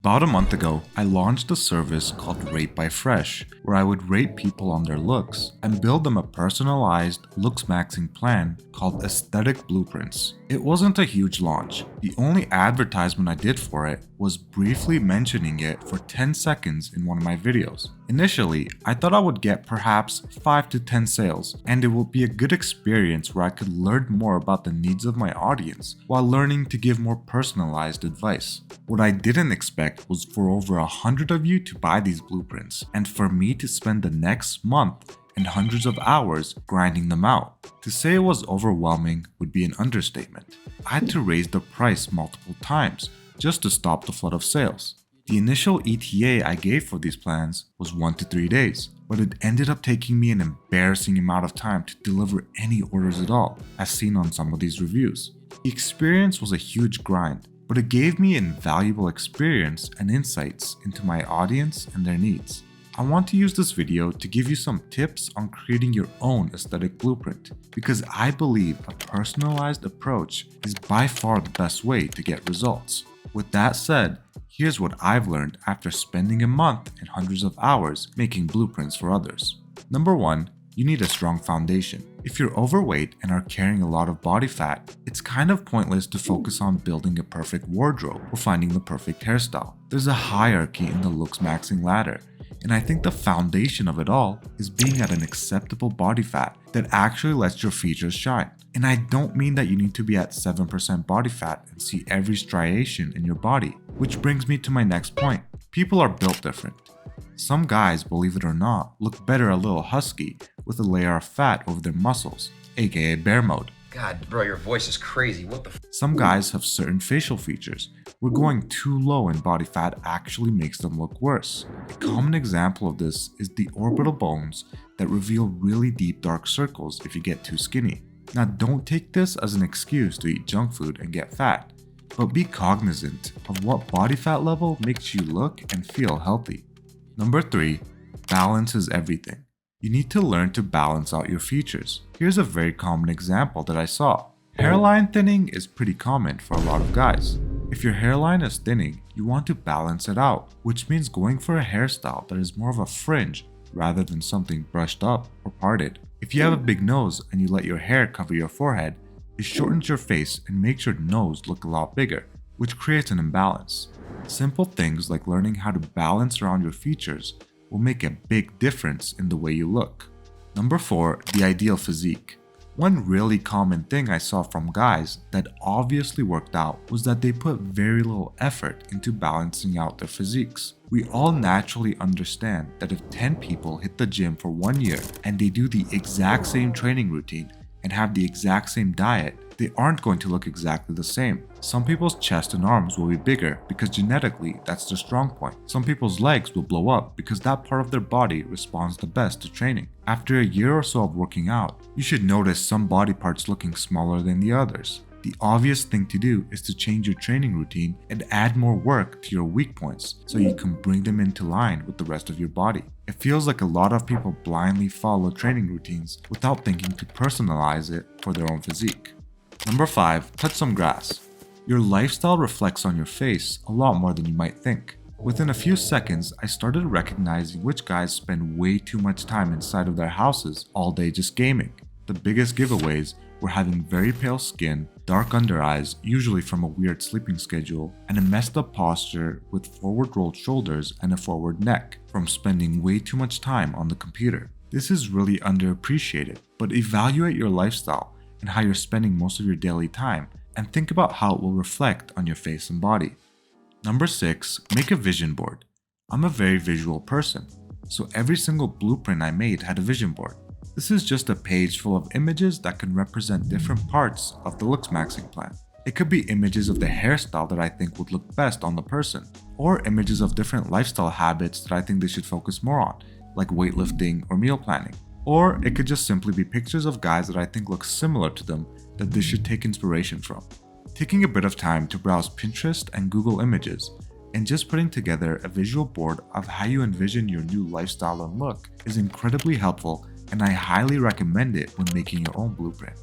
About a month ago, I launched a service called Rate by Fresh, where I would rate people on their looks and build them a personalized LOOKSMAXXING plan called Aesthetic Blueprints. It wasn't a huge launch. The only advertisement I did for it was briefly mentioning it for 10 seconds in one of my videos. Initially, I thought I would get perhaps 5 to 10 sales, and it would be a good experience where I could learn more about the needs of my audience while learning to give more personalized advice. What I didn't expect was for over 100 of you to buy these blueprints, and for me to spend the next month and hundreds of hours grinding them out. To say it was overwhelming would be an understatement. I had to raise the price multiple times just to stop the flood of sales. The initial ETA I gave for these plans was 1 to 3 days, but it ended up taking me an embarrassing amount of time to deliver any orders at all, as seen on some of these reviews. The experience was a huge grind, but it gave me invaluable experience and insights into my audience and their needs. I want to use this video to give you some tips on creating your own aesthetic blueprint, because I believe a personalized approach is by far the best way to get results. With that said, here's what I've learned after spending a month and hundreds of hours making blueprints for others. Number 1, you need a strong foundation. If you're overweight and are carrying a lot of body fat, it's kind of pointless to focus on building a perfect wardrobe or finding the perfect hairstyle. There's a hierarchy in the LOOKSMAXXING ladder, and I think the foundation of it all is being at an acceptable body fat that actually lets your features shine. And I don't mean that you need to be at 7% body fat and see every striation in your body, which brings me to my next point. People are built different. Some guys, believe it or not, look better a little husky with a layer of fat over their muscles, aka bear mode. God, bro, your voice is crazy. What the f? Some guys have certain facial features where going too low in body fat actually makes them look worse. A common example of this is the orbital bones that reveal really deep dark circles if you get too skinny. Now, don't take this as an excuse to eat junk food and get fat, but be cognizant of what body fat level makes you look and feel healthy. Number 3, balance is everything. You need to learn to balance out your features. Here's a very common example that I saw. Hairline thinning is pretty common for a lot of guys. If your hairline is thinning, you want to balance it out, which means going for a hairstyle that is more of a fringe rather than something brushed up or parted. If you have a big nose and you let your hair cover your forehead, it shortens your face and makes your nose look a lot bigger, which creates an imbalance. Simple things like learning how to balance around your features will make a big difference in the way you look. Number 4, the ideal physique. One really common thing I saw from guys that obviously worked out was that they put very little effort into balancing out their physiques. We all naturally understand that if 10 people hit the gym for 1 year and they do the exact same training routine and have the exact same diet, they aren't going to look exactly the same. Some people's chest and arms will be bigger because genetically that's their strong point. Some people's legs will blow up because that part of their body responds the best to training. After a year or so of working out, you should notice some body parts looking smaller than the others. The obvious thing to do is to change your training routine and add more work to your weak points so you can bring them into line with the rest of your body. It feels like a lot of people blindly follow training routines without thinking to personalize it for their own physique. Number 5, touch some grass. Your lifestyle reflects on your face a lot more than you might think. Within a few seconds, I started recognizing which guys spend way too much time inside of their houses all day just gaming. The biggest giveaways were having very pale skin, dark under eyes, usually from a weird sleeping schedule, and a messed up posture with forward rolled shoulders and a forward neck from spending way too much time on the computer. This is really underappreciated, but evaluate your lifestyle and how you're spending most of your daily time, and think about how it will reflect on your face and body. Number 6, make a vision board. I'm a very visual person, so every single blueprint I made had a vision board. This is just a page full of images that can represent different parts of the LOOKSMAXXING plan. It could be images of the hairstyle that I think would look best on the person, or images of different lifestyle habits that I think they should focus more on, like weightlifting or meal planning. Or it could just simply be pictures of guys that I think look similar to them that they should take inspiration from. Taking a bit of time to browse Pinterest and Google Images and just putting together a visual board of how you envision your new lifestyle and look is incredibly helpful, and I highly recommend it when making your own blueprint.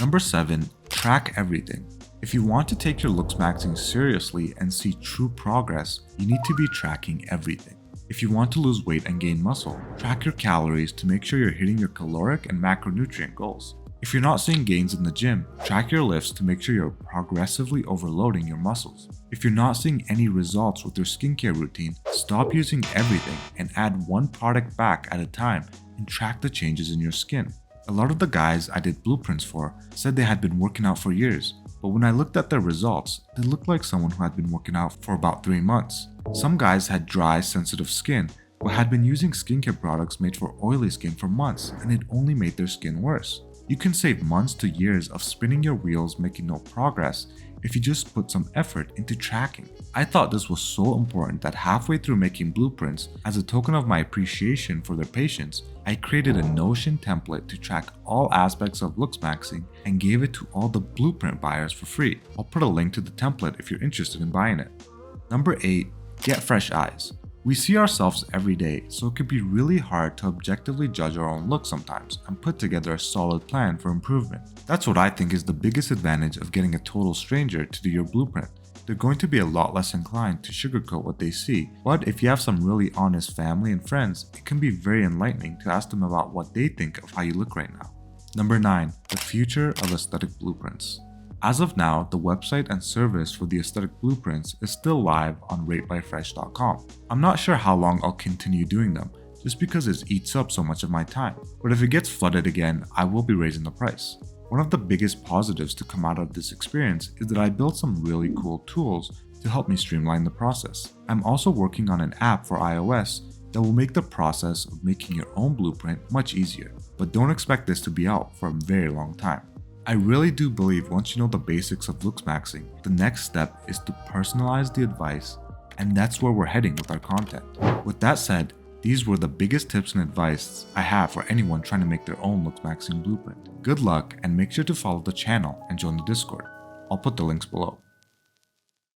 Number 7, track everything. If you want to take your LOOKSMAXXING seriously and see true progress, you need to be tracking everything. If you want to lose weight and gain muscle, track your calories to make sure you're hitting your caloric and macronutrient goals. If you're not seeing gains in the gym, track your lifts to make sure you're progressively overloading your muscles. If you're not seeing any results with your skincare routine, stop using everything and add one product back at a time and track the changes in your skin. A lot of the guys I did blueprints for said they had been working out for years, but when I looked at their results, they looked like someone who had been working out for about 3 months. Some guys had dry, sensitive skin, but had been using skincare products made for oily skin for months, and it only made their skin worse. You can save months to years of spinning your wheels making no progress if you just put some effort into tracking. I thought this was so important that halfway through making blueprints, as a token of my appreciation for their patience, I created a Notion template to track all aspects of LOOKSMAXXING and gave it to all the blueprint buyers for free. I'll put a link to the template if you're interested in buying it. Number 8. Get fresh eyes. We see ourselves every day, so it can be really hard to objectively judge our own look sometimes and put together a solid plan for improvement. That's what I think is the biggest advantage of getting a total stranger to do your blueprint. They're going to be a lot less inclined to sugarcoat what they see, but if you have some really honest family and friends, it can be very enlightening to ask them about what they think of how you look right now. Number 9. The future of aesthetic blueprints. As of now, the website and service for the aesthetic blueprints is still live on ratebyfresh.com. I'm not sure how long I'll continue doing them, just because it eats up so much of my time, but if it gets flooded again, I will be raising the price. One of the biggest positives to come out of this experience is that I built some really cool tools to help me streamline the process. I'm also working on an app for iOS that will make the process of making your own blueprint much easier, but don't expect this to be out for a very long time. I really do believe once you know the basics of LOOKSMAXXING, the next step is to personalize the advice, and that's where we're heading with our content. With that said, these were the biggest tips and advice I have for anyone trying to make their own LOOKSMAXXING blueprint. Good luck, and make sure to follow the channel and join the Discord. I'll put the links below.